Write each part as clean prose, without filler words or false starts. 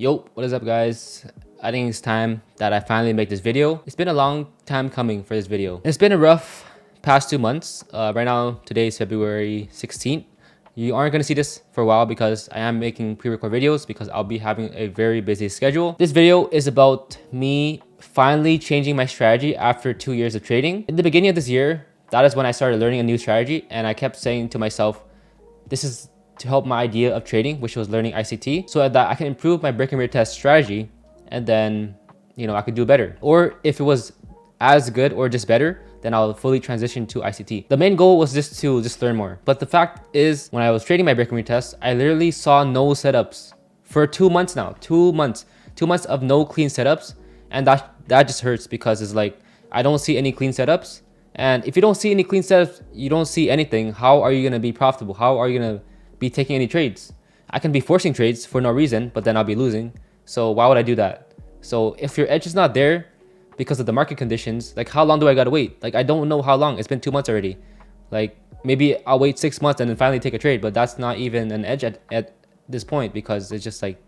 Yo, what is up guys? I think it's time that I finally make this video. It's been a long time coming for this video. It's been a rough past 2 months. Right now, today is February 16th. You aren't going to see this for a while because I am making pre-record videos because I'll be having a very busy schedule. This video is about me finally changing my strategy after 2 years of trading. In the beginning of this year, that is when I started learning a new strategy, and I kept saying to myself, this is to help my idea of trading, which was learning ICT, so that I can improve my brick and retest strategy, and then, I could do better. Or if it was as good or just better, then I'll fully transition to ICT. The main goal was just to learn more. But the fact is, when I was trading my brick and retest, I literally saw no setups for 2 months now. 2 months. 2 months of no clean setups. And that just hurts because it's like, I don't see any clean setups. And if you don't see any clean setups, you don't see anything. How are you going to be profitable? How are you going to be taking any trades? I can be forcing trades for no reason, but then I'll be losing. So why would I do that? So if your edge is not there because of the market conditions, like how long do I gotta wait? Like I don't know how long. It's been 2 months already. Like maybe I'll wait 6 months and then finally take a trade, but that's not even an edge at this point because it's just like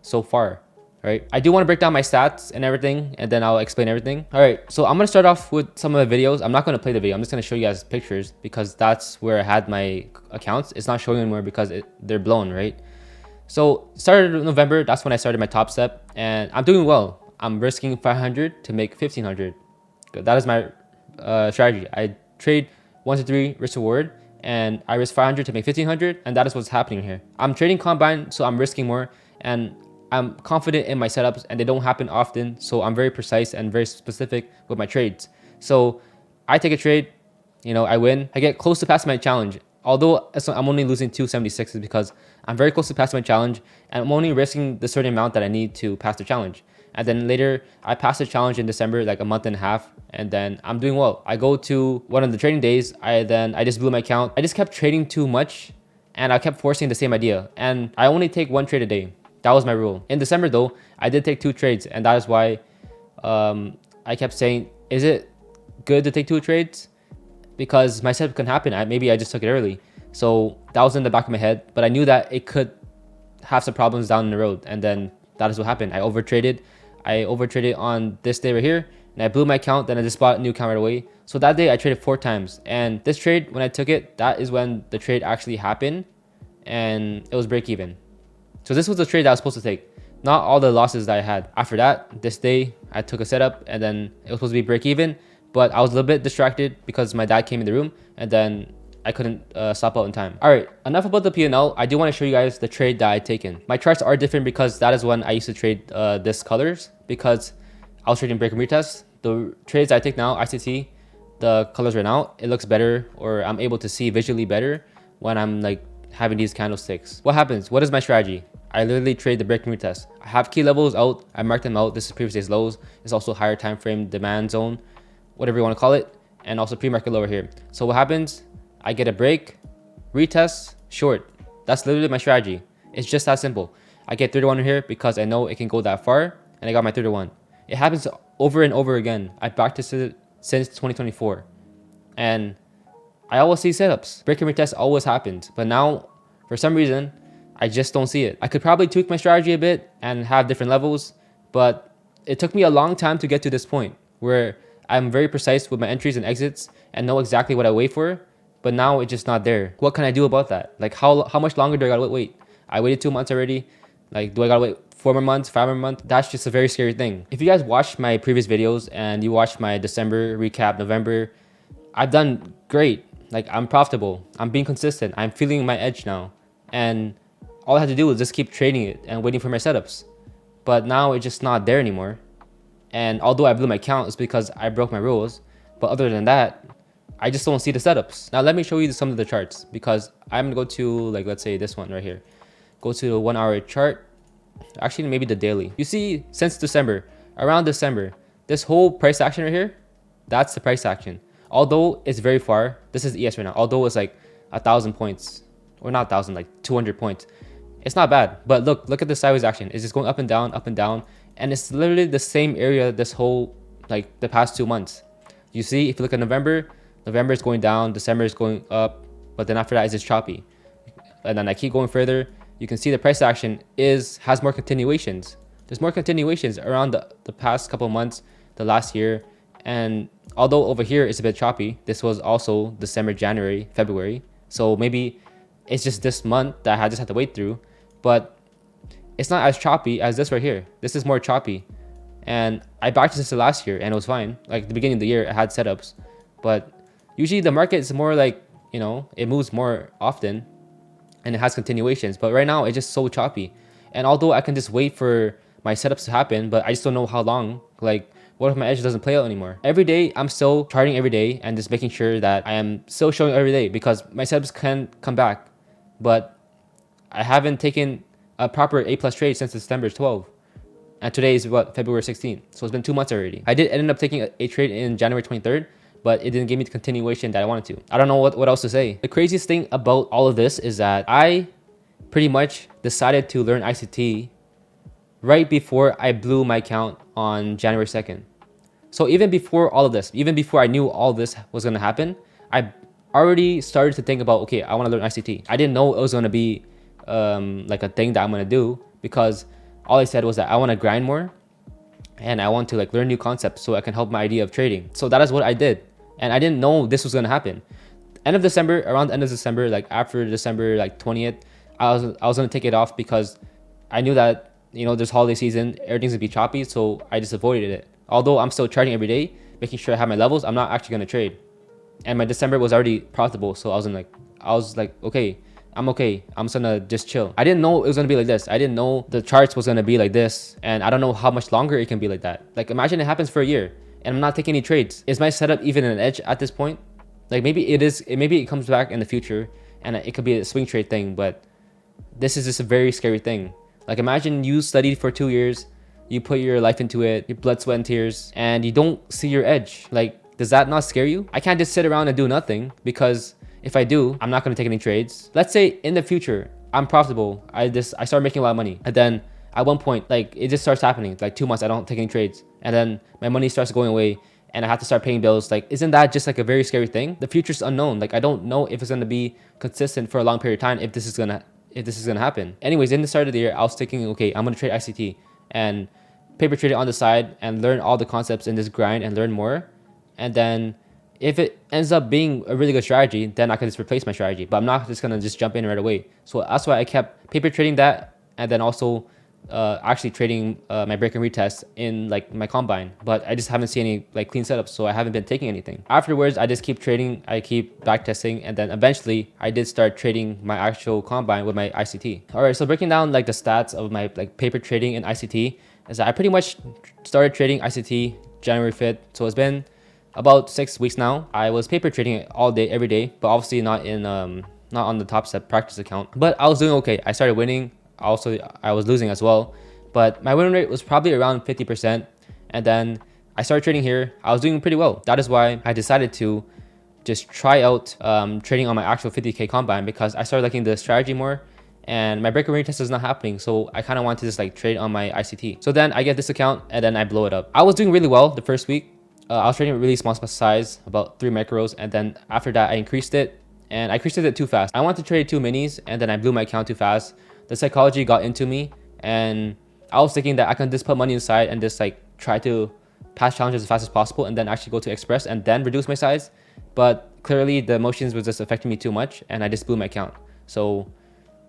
so far. Right, I do want to break down my stats and everything, and then I'll explain everything. All right, so I'm going to start off with some of the videos. I'm not going to play the video. I'm just going to show you guys pictures because that's where I had my accounts. It's not showing anymore because they're blown, right? So started in November. That's when I started my top step, and I'm doing well. I'm risking 500 to make 1500. That is my strategy. I trade 1 to 3 risk reward, and I risk 500 to make 1500, and that is what's happening here. I'm trading combine, so I'm risking more, and I'm confident in my setups, and they don't happen often, so I'm very precise and very specific with my trades. So I take a trade, I win. I get close to passing my challenge. Although I'm only losing 276 because I'm very close to passing my challenge, and I'm only risking the certain amount that I need to pass the challenge. And then later, I passed the challenge in December, like a month and a half, and then I'm doing well. I go to one of the trading days, I just blew my account. I just kept trading too much, and I kept forcing the same idea. And I only take 1 trade a day. That was my rule. In December though, I did take 2 trades, and that is why I kept saying, is it good to take 2 trades? Because my setup can happen. Maybe I just took it early. So that was in the back of my head, but I knew that it could have some problems down the road, and then that is what happened. I overtraded on this day right here, and I blew my account. Then I just bought a new account right away. So that day I traded 4 times, and this trade, when I took it, that is when the trade actually happened, and it was break even. So this was the trade that I was supposed to take, not all the losses that I had. After that, this day, I took a setup, and then it was supposed to be break even, but I was a little bit distracted because my dad came in the room, and then I couldn't stop out in time. All right, enough about the P&L. I do want to show you guys the trade that I taken. My charts are different because that is when I used to trade this colors, because I was trading break and retest. The trades I take now, ICT, the colors right now, it looks better, or I'm able to see visually better when I'm like having these candlesticks. What happens? What is my strategy? I literally trade the break and retest. I have key levels out. I mark them out. This is previous day's lows. It's also higher time frame demand zone, whatever you want to call it, and also pre-market lower here. So what happens? I get a break, retest, short. That's literally my strategy. It's just that simple. I get 31 here because I know it can go that far, and I got my 31. It happens over and over again. I practiced it since 2024, and I always see setups. Break and retest always happens, but now for some reason I just don't see it. I could probably tweak my strategy a bit and have different levels, but it took me a long time to get to this point where I'm very precise with my entries and exits and know exactly what I wait for, but now it's just not there. What can I do about that? Like how much longer do I gotta wait? I waited 2 months already. Like, do I gotta wait 4 more months, 5 more months? That's just a very scary thing. If you guys watched my previous videos and you watched my December recap, November, I've done great. Like, I'm profitable. I'm being consistent. I'm feeling my edge now. And all I had to do was just keep trading it and waiting for my setups. But now it's just not there anymore. And although I blew my account, it's because I broke my rules. But other than that, I just don't see the setups. Now let me show you some of the charts, because I'm gonna go to, like, let's say this one right here. Go to the 1 hour chart. Actually, maybe the daily. You see, since December, around December, this whole price action right here, that's the price action. Although it's very far, this is ES right now. Although it's like 1,000 points, or not 1,000, like 200 points. It's not bad, but look at the sideways action. It's just going up and down, and it's literally the same area this whole, like, the past 2 months. You see, if you look at November is going down, December is going up, but then after that it's just choppy. And then I keep going further. you can see the price action has more continuations. There's more continuations around the past couple months, the last year. And although over here it's a bit choppy, this was also December, January, February. So maybe it's just this month that I just have to wait through. But it's not as choppy as this right here. This is more choppy. And I backed this last year and it was fine. Like the beginning of the year, I had setups. But usually the market is more like, you know, it moves more often and it has continuations. But right now it's just so choppy. And although I can just wait for my setups to happen, but I just don't know how long. Like, what if my edge doesn't play out anymore? Every day, I'm still charting every day and just making sure that I am still showing every day because my setups can come back. But I haven't taken a proper A+ trade since December 12th. And today is what, February 16th. So it's been 2 months already. I did end up taking a trade in January 23rd, but it didn't give me the continuation that I wanted to. I don't know what else to say. The craziest thing about all of this is that I pretty much decided to learn ICT right before I blew my account on January 2nd. So even before all of this, even before I knew all this was going to happen, I already started to think about, okay, I want to learn ICT. I didn't know it was going to be like a thing that I'm going to do because all I said was that I want to grind more and I want to like learn new concepts so I can help my idea of trading. So that is what I did. And I didn't know this was going to happen. End of December, around the end of December, like after December like 20th, I was going to take it off because I knew that, you know, this holiday season, everything's going to be choppy. So I just avoided it. Although I'm still trading every day, making sure I have my levels, I'm not actually going to trade. And my December was already profitable. So I was like, okay, I'm okay. I'm just gonna just chill. I didn't know it was gonna be like this. I didn't know the charts was gonna be like this. And I don't know how much longer it can be like that. Like imagine it happens for a year and I'm not taking any trades. Is my setup even an edge at this point? Like maybe it is, maybe it comes back in the future and it could be a swing trade thing, but this is just a very scary thing. Like imagine you studied for 2 years, you put your life into it, your blood, sweat, and tears, and you don't see your edge. Like, does that not scare you? I can't just sit around and do nothing because if I do, I'm not going to take any trades. Let's say in the future, I'm profitable. I start making a lot of money. And then at one point, like it just starts happening. Like 2 months, I don't take any trades. And then my money starts going away and I have to start paying bills. Like, isn't that just like a very scary thing? The future's unknown. Like, I don't know if it's going to be consistent for a long period of time if this is going to happen. Anyways, in the start of the year, I was thinking, okay, I'm going to trade ICT and paper trade it on the side and learn all the concepts in this grind and learn more. And then if it ends up being a really good strategy, then I can just replace my strategy. But I'm not just going to just jump in right away. So that's why I kept paper trading that and then also actually trading my break and retest in like my combine. But I just haven't seen any like clean setups, so I haven't been taking anything. Afterwards, I just keep trading, I keep back testing, and then eventually I did start trading my actual combine with my ICT. All right, so breaking down like the stats of my like paper trading in ICT is that I pretty much started trading ICT January 5th. So it's been about 6 weeks now. I was paper trading it all day, every day, but obviously not on the Top Step practice account. But I was doing okay. I started winning. Also, I was losing as well. But my win rate was probably around 50%. And then I started trading here. I was doing pretty well. That is why I decided to just try out trading on my actual 50K combine because I started liking the strategy more. And my break and retest is not happening. So I kind of want to just like trade on my ICT. So then I get this account and then I blow it up. I was doing really well the first week. I was trading a really small size, about 3 micros, and then after that I increased it, and I increased it too fast. I wanted to trade 2 minis, and then I blew my account too fast. The psychology got into me, and I was thinking that I can just put money inside and just like try to pass challenges as fast as possible, and then actually go to express and then reduce my size. But clearly the emotions was just affecting me too much, and I just blew my account. So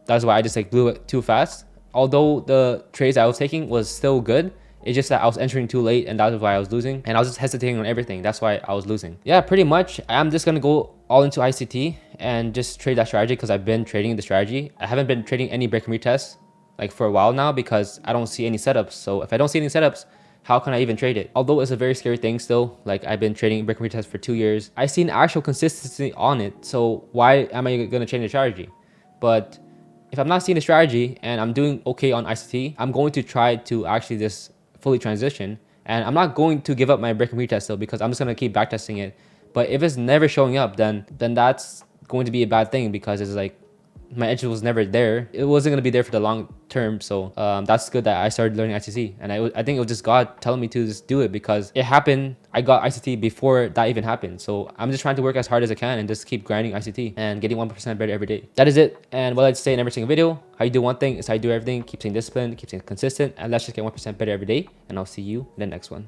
that's why I just like blew it too fast. Although the trades I was taking was still good, it's just that I was entering too late and that was why I was losing. And I was just hesitating on everything. That's why I was losing. Yeah, pretty much. I'm just going to go all into ICT and just trade that strategy because I've been trading the strategy. I haven't been trading any break and retest like for a while now because I don't see any setups. So if I don't see any setups, how can I even trade it? Although it's a very scary thing still. Like I've been trading break and retest for 2 years. I've seen actual consistency on it. So why am I going to change the strategy? But if I'm not seeing a strategy and I'm doing okay on ICT, I'm going to try to actually just fully transition, and I'm not going to give up my break and retest though because I'm just gonna keep backtesting it. But if it's never showing up, then that's going to be a bad thing because it's like my edge was never there. It wasn't going to be there for the long term. So that's good that I started learning ICT. And I think it was just God telling me to just do it, because it happened. I got ICT before that even happened. So I'm just trying to work as hard as I can and just keep grinding ICT and getting 1% better every day. That is it. And what I'd say in every single video, how you do one thing is how you do everything. Keep staying disciplined, keep staying consistent, and let's just get 1% better every day. And I'll see you in the next one.